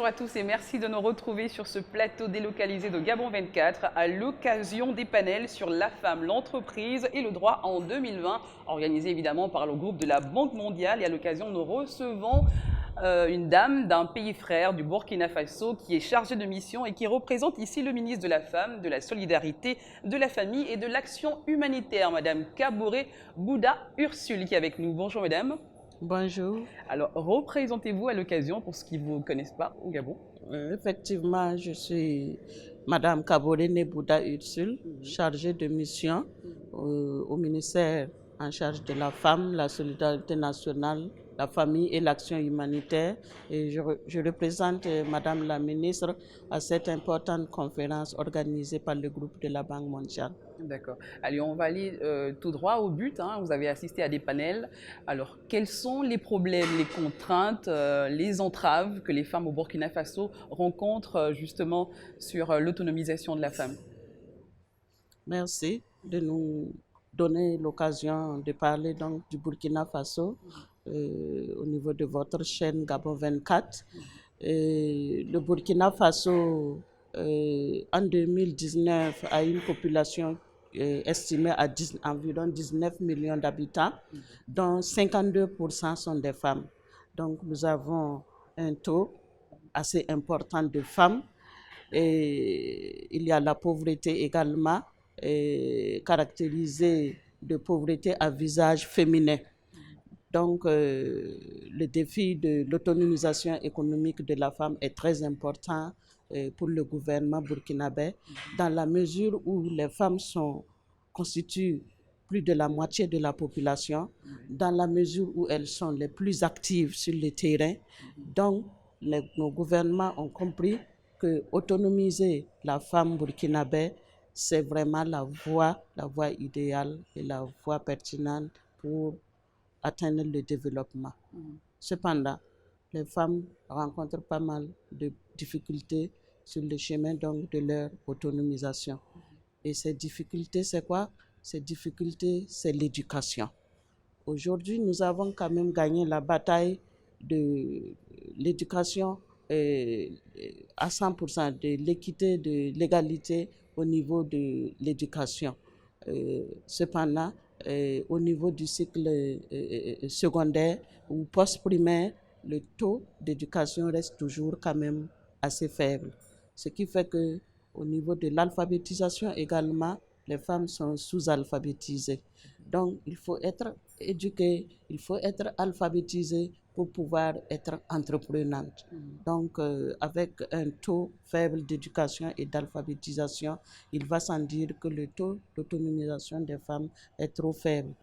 bonjour à tous et merci de nous retrouver sur ce plateau délocalisé de Gabon 24 à l'occasion des panels sur la femme, l'entreprise et le droit en 2020, organisé évidemment par le groupe de la Banque mondiale. Et à l'occasion, nous recevons une dame d'un pays frère, du Burkina Faso, qui est chargée de mission et qui représente ici le ministre de la Femme, de la Solidarité, de la Famille et de l'Action humanitaire, Madame Kaboré Bouda Ursule, qui est avec nous. Bonjour Madame. Bonjour. Alors, représentez-vous à l'occasion pour ceux qui ne vous connaissent pas au Gabon. Effectivement, je suis Madame Kaboré Bouda Ursule, chargée de mission au ministère en charge de la femme, la solidarité nationale, la famille et l'action humanitaire. Et je représente Madame la ministre à cette importante conférence organisée par le groupe de la Banque mondiale. D'accord. Allez, on va aller tout droit au but. Vous avez assisté à des panels. Alors, quels sont les problèmes, les contraintes, les entraves que les femmes au Burkina Faso rencontrent justement sur l'autonomisation de la femme? Merci de nous donner l'occasion de parler donc du Burkina Faso au niveau de votre chaîne Gabon 24. Le Burkina Faso, en 2019, a une population estimée à environ 19 millions d'habitants, dont 52% sont des femmes. Donc nous avons un taux assez important de femmes. Et il y a la pauvreté également, caractérisée de pauvreté à visage féminin. Donc, le défi de l'autonomisation économique de la femme est très important pour le gouvernement burkinabé, dans la mesure où les femmes constituent plus de la moitié de la population, dans la mesure où elles sont les plus actives sur le terrain. Donc, nos gouvernements ont compris que autonomiser la femme burkinabé, c'est vraiment la voie idéale et la voie pertinente pour atteindre le développement. Cependant, les femmes rencontrent pas mal de difficultés sur le chemin donc de leur autonomisation. Et ces difficultés, c'est quoi? Ces difficultés, c'est l'éducation. Aujourd'hui, nous avons quand même gagné la bataille de l'éducation à 100%, de l'équité, de l'égalité au niveau de l'éducation. Cependant, au niveau du cycle secondaire ou post-primaire, le taux d'éducation reste toujours quand même assez faible. Ce qui fait qu'au niveau de l'alphabétisation également, les femmes sont sous-alphabétisées. Donc, il faut être éduqué, il faut être alphabétisé pour pouvoir être entreprenante. Donc, avec un taux faible d'éducation et d'alphabétisation, il va sans dire que le taux d'autonomisation des femmes est trop faible.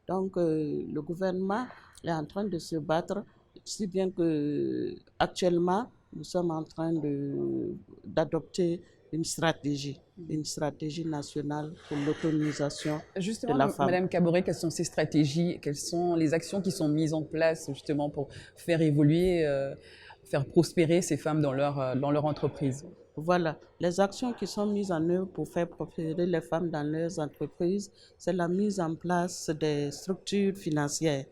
Donc, le gouvernement est en train de se battre, si bien que actuellement, nous sommes en train d'adopter une stratégie nationale pour l'autonomisation de la femme. Madame Kaboré, quelles sont ces stratégies, quelles sont les actions qui sont mises en place justement pour faire évoluer, faire prospérer ces femmes dans leur entreprise? Voilà, les actions qui sont mises en œuvre pour faire prospérer les femmes dans leurs entreprises, c'est la mise en place des structures financières.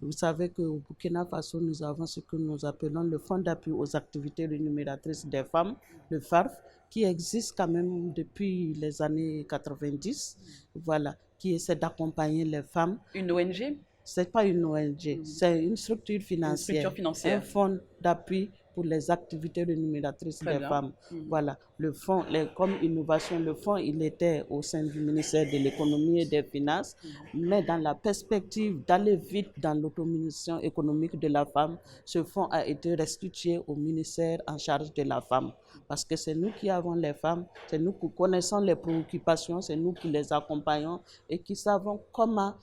Vous savez qu'au Burkina Faso, nous avons ce que nous appelons le Fonds d'appui aux activités rémunératrices des femmes, le FARF, qui existe quand même depuis les années 90, voilà, qui essaie d'accompagner les femmes. Une ONG? Ce n'est pas une ONG, c'est une structure financière, un fonds d'appui pour les activités rémunératrices des femmes. Voilà, le fonds, comme innovation, le fonds, il était au sein du ministère de l'économie et des finances, mais dans la perspective d'aller vite dans l'autonomisation économique de la femme, ce fonds a été restitué au ministère en charge de la femme. Parce que c'est nous qui avons les femmes, c'est nous qui connaissons les préoccupations, c'est nous qui les accompagnons et qui savons comment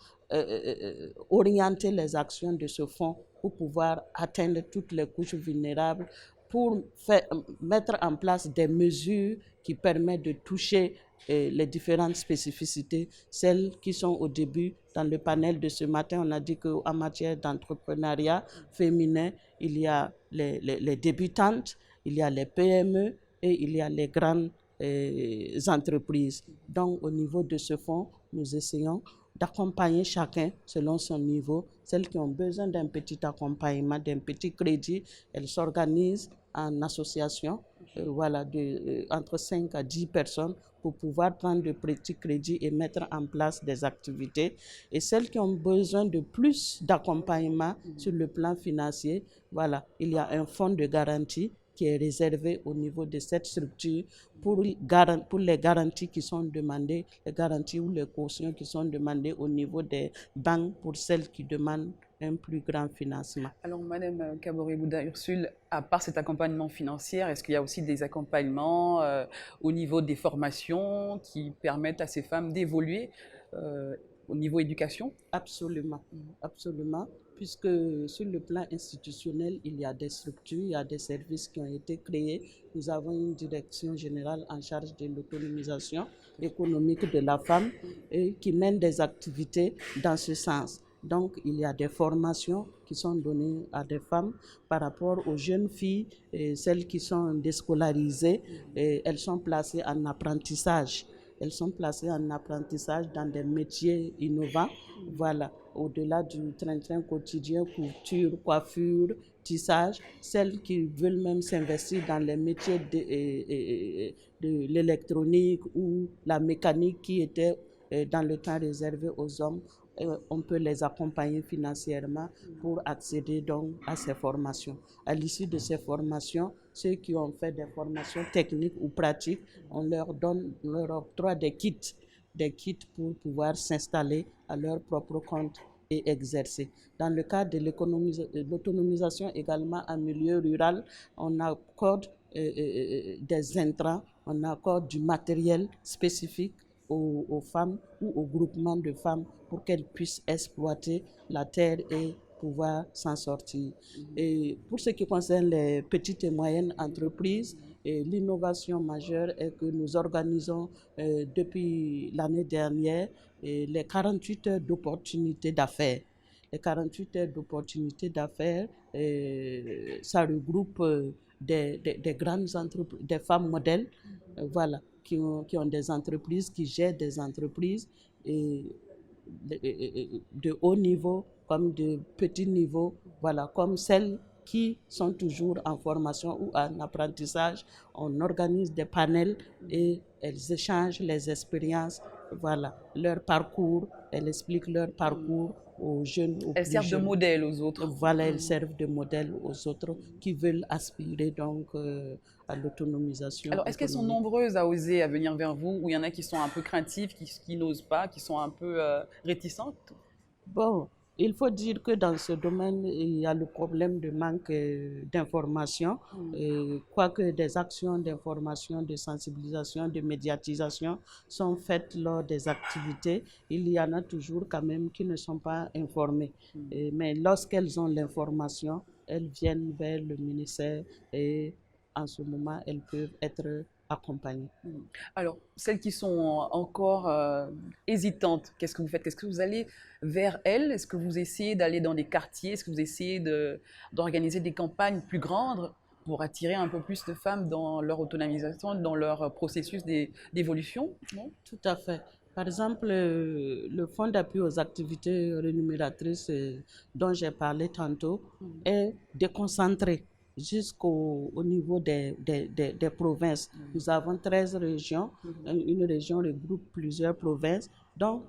orienter les actions de ce fonds pour pouvoir atteindre toutes les couches vulnérables, pour mettre en place des mesures qui permettent de toucher les différentes spécificités, celles qui sont au début. Dans le panel de ce matin, on a dit qu'en matière d'entrepreneuriat féminin, il y a les débutantes, il y a les PME et il y a les grandes entreprises. Donc, au niveau de ce fonds, nous essayons d'accompagner chacun selon son niveau. Celles qui ont besoin d'un petit accompagnement, d'un petit crédit, elles s'organisent en association, voilà, entre 5 à 10 personnes pour pouvoir prendre de petits crédits et mettre en place des activités. Et celles qui ont besoin de plus d'accompagnement sur le plan financier, voilà, il y a un fonds de garantie qui est réservé au niveau de cette structure pour les garanties qui sont demandées, les garanties ou les cautions qui sont demandées au niveau des banques pour celles qui demandent un plus grand financement. Alors, Madame Kabore-Bouda Ursule, à part cet accompagnement financier, est-ce qu'il y a aussi des accompagnements au niveau des formations qui permettent à ces femmes d'évoluer au niveau éducation? Absolument, absolument, puisque sur le plan institutionnel, il y a des structures, il y a des services qui ont été créés. Nous avons une direction générale en charge de l'autonomisation économique de la femme et qui mène des activités dans ce sens. Donc, il y a des formations qui sont données à des femmes par rapport aux jeunes filles, et celles qui sont déscolarisées, et elles sont placées en apprentissage. Elles sont placées en apprentissage dans des métiers innovants, voilà, au-delà du train-train quotidien, couture, coiffure, tissage. Celles qui veulent même s'investir dans les métiers de l'électronique ou la mécanique qui étaient dans le temps réservé aux hommes, on peut les accompagner financièrement pour accéder donc à ces formations. À l'issue de ces formations, ceux qui ont fait des formations techniques ou pratiques, on leur octroie des kits pour pouvoir s'installer à leur propre compte et exercer. Dans le cadre de l'autonomisation également en milieu rural, on accorde des intrants, on accorde du matériel spécifique aux femmes ou aux groupements de femmes pour qu'elles puissent exploiter la terre et pouvoir s'en sortir. Et pour ce qui concerne les petites et moyennes entreprises, l'innovation majeure est que nous organisons depuis l'année dernière les 48 heures d'opportunités d'affaires. Les 48 heures d'opportunités d'affaires, ça regroupe des grandes entreprises, des femmes modèles, voilà, qui ont des entreprises, qui gèrent des entreprises de haut niveau comme de petit niveau, voilà, comme celles qui sont toujours en formation ou en apprentissage. On organise des panels et elles échangent les expériences, voilà, leur parcours, elles expliquent leur parcours aux jeunes, aux Elles plus servent de jeunes. modèle aux autres. Voilà, elles servent de modèle aux autres qui veulent aspirer donc à l'autonomisation Alors, est-ce qu'elles sont économique. nombreuses à oser à venir vers vous, ou il y en a qui sont un peu craintives, qui n'osent pas, qui sont un peu réticentes? Bon, il faut dire que dans ce domaine, il y a le problème de manque d'information, quoique des actions d'information, de sensibilisation, de médiatisation sont faites lors des activités, il y en a toujours quand même qui ne sont pas informées. Mais lorsqu'elles ont l'information, elles viennent vers le ministère et en ce moment, elles peuvent être accompagnées. Alors, celles qui sont encore hésitantes, qu'est-ce que vous faites? Est-ce que vous allez vers elles? Est-ce que vous essayez d'aller dans des quartiers? Est-ce que vous essayez d'organiser des campagnes plus grandes pour attirer un peu plus de femmes dans leur autonomisation, dans leur processus d'évolution? Non. Tout à fait. Par exemple, le fonds d'appui aux activités rémunératrices dont j'ai parlé tantôt est déconcentré jusqu'au niveau des provinces. Nous avons 13 régions. Une région regroupe plusieurs provinces. Donc,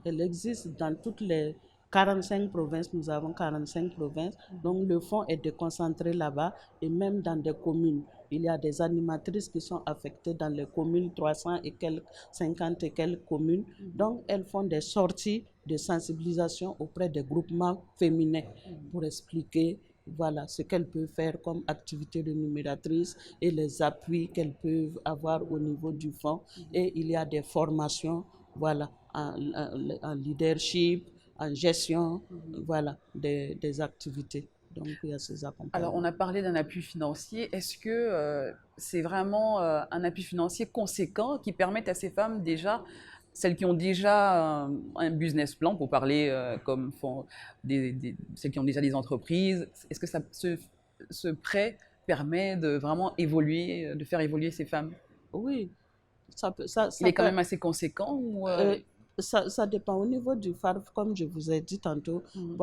elles existent dans toutes les 45 provinces. Nous avons 45 provinces. Donc, le fonds est déconcentré là-bas et même dans des communes. Il y a des animatrices qui sont affectées dans les communes, 300 et quelques, 50 et quelques communes. Donc, elles font des sorties de sensibilisation auprès des groupements féminins pour expliquer, voilà, ce qu'elles peuvent faire comme activité rémunératrice et les appuis qu'elles peuvent avoir au niveau du fonds. Et il y a des formations, voilà, en leadership, en gestion, voilà, des activités. Donc, il y a ces accompagnements. Alors, on a parlé d'un appui financier. Est-ce que c'est vraiment un appui financier conséquent qui permette à ces femmes déjà, celles qui ont déjà un business plan, pour parler comme font celles qui ont déjà des entreprises, est-ce que ce prêt permet de vraiment évoluer, de faire évoluer ces femmes? Oui, Il est quand même assez conséquent ou Ça dépend. Au niveau du FARF, comme je vous ai dit tantôt, Mhm.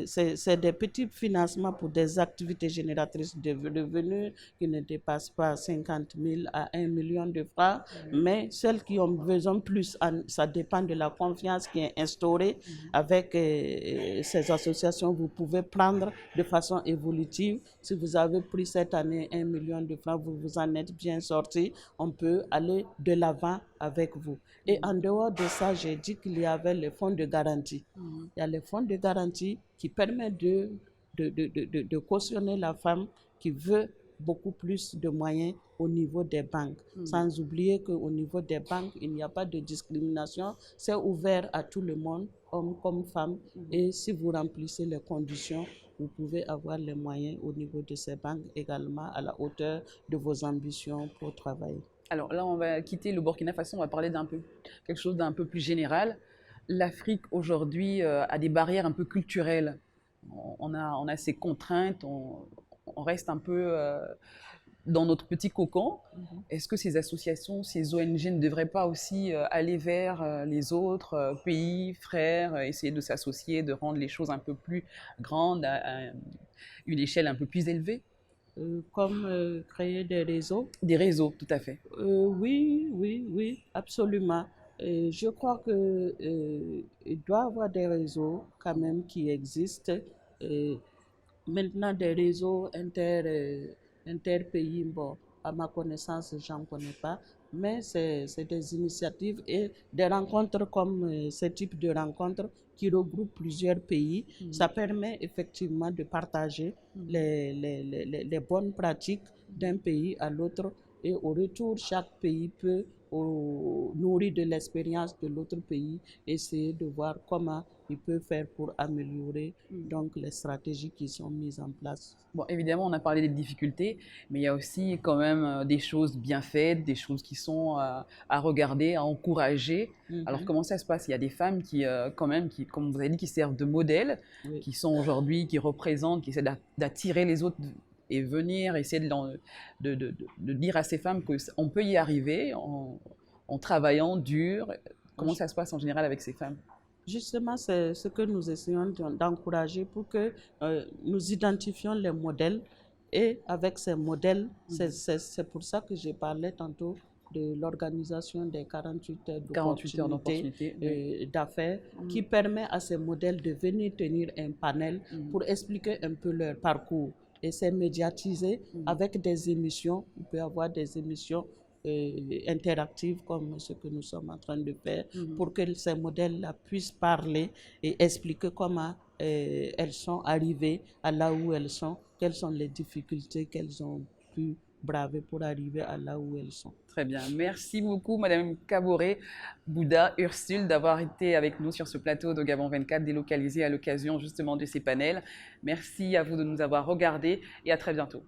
c'est des petits financements pour des activités génératrices de revenus qui ne dépassent pas 50 000 à 1 million de francs. Mais celles qui ont besoin plus, ça dépend de la confiance qui est instaurée avec ces associations. Vous pouvez prendre de façon évolutive. Si vous avez pris cette année 1 million de francs, vous vous en êtes bien sorti. On peut aller de l'avant avec vous. Et en dehors de ça, j'ai dit qu'il y avait les fonds de garantie. Il y a les fonds de garantie qui permettent de cautionner la femme qui veut beaucoup plus de moyens au niveau des banques. Sans oublier qu'au niveau des banques, il n'y a pas de discrimination. C'est ouvert à tout le monde, hommes comme femmes. Et si vous remplissez les conditions, vous pouvez avoir les moyens au niveau de ces banques également à la hauteur de vos ambitions pour travailler. Alors là, on va quitter le Burkina Faso, on va parler quelque chose d'un peu plus général. L'Afrique aujourd'hui a des barrières un peu culturelles. On a ces contraintes, on reste un peu dans notre petit cocon. Est-ce que ces associations, ces ONG ne devraient pas aussi aller vers les autres pays, frères, essayer de s'associer, de rendre les choses un peu plus grandes, à une échelle un peu plus élevée? Comme créer des réseaux. Des réseaux, tout à fait. Oui, absolument. Je crois que il doit y avoir des réseaux quand même qui existent. Euh, Maintenant, des réseaux interpays, bon, à ma connaissance, j'en connais pas, mais c'est des initiatives et des rencontres comme ce type de rencontres qui regroupent plusieurs pays. Ça permet effectivement de partager les bonnes pratiques d'un pays à l'autre et au retour, chaque pays peut, nourri de l'expérience de l'autre pays, essayer de voir comment il peut faire pour améliorer donc les stratégies qui sont mises en place. Bon, évidemment, on a parlé des difficultés, mais il y a aussi quand même des choses bien faites, des choses qui sont à regarder, à encourager. Alors, comment ça se passe? Il y a des femmes qui, quand même, qui, comme vous avez dit, qui servent de modèles, Oui. qui sont aujourd'hui, qui représentent, qui essaient d'attirer les autres et venir essayer de dire à ces femmes qu'on peut y arriver en travaillant dur. Comment ça se passe en général avec ces femmes? Justement, c'est ce que nous essayons d'encourager pour que nous identifions les modèles et avec ces modèles, c'est pour ça que j'ai parlé tantôt de l'organisation des 48 heures d'opportunités d'affaires qui permet à ces modèles de venir tenir un panel pour expliquer un peu leur parcours. Et c'est médiatisé avec des émissions. Il peut y avoir des émissions interactives comme ce que nous sommes en train de faire pour que ces modèles-là puissent parler et expliquer comment elles sont arrivées à là où elles sont, quelles sont les difficultés qu'elles ont pu braver pour arriver à là où elles sont. Très bien. Merci beaucoup, Madame Kaboré Bouddha Ursule, d'avoir été avec nous sur ce plateau de Gabon 24, délocalisé à l'occasion justement de ces panels. Merci à vous de nous avoir regardés et à très bientôt.